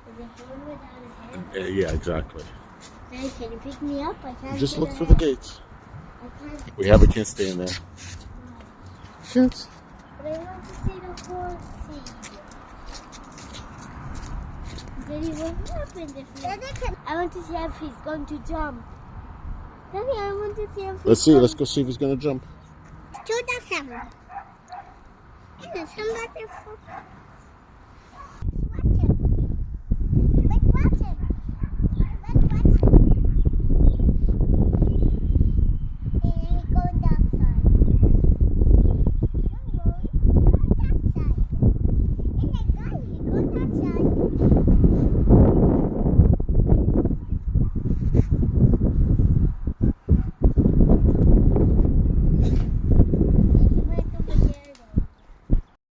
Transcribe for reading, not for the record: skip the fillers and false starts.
With a hand without a hand? Yeah, exactly. Daddy, can you pick me up? I can't Just get look a through the hand. gates. I can't. We have a can't stay in there. Can't. But I want to see the horsey. Daddy, what happened if I want to see if he's going to jump. Daddy, I want to see if he's Let's see. going Let's go see if he's gonna jump. to the sound. And the sound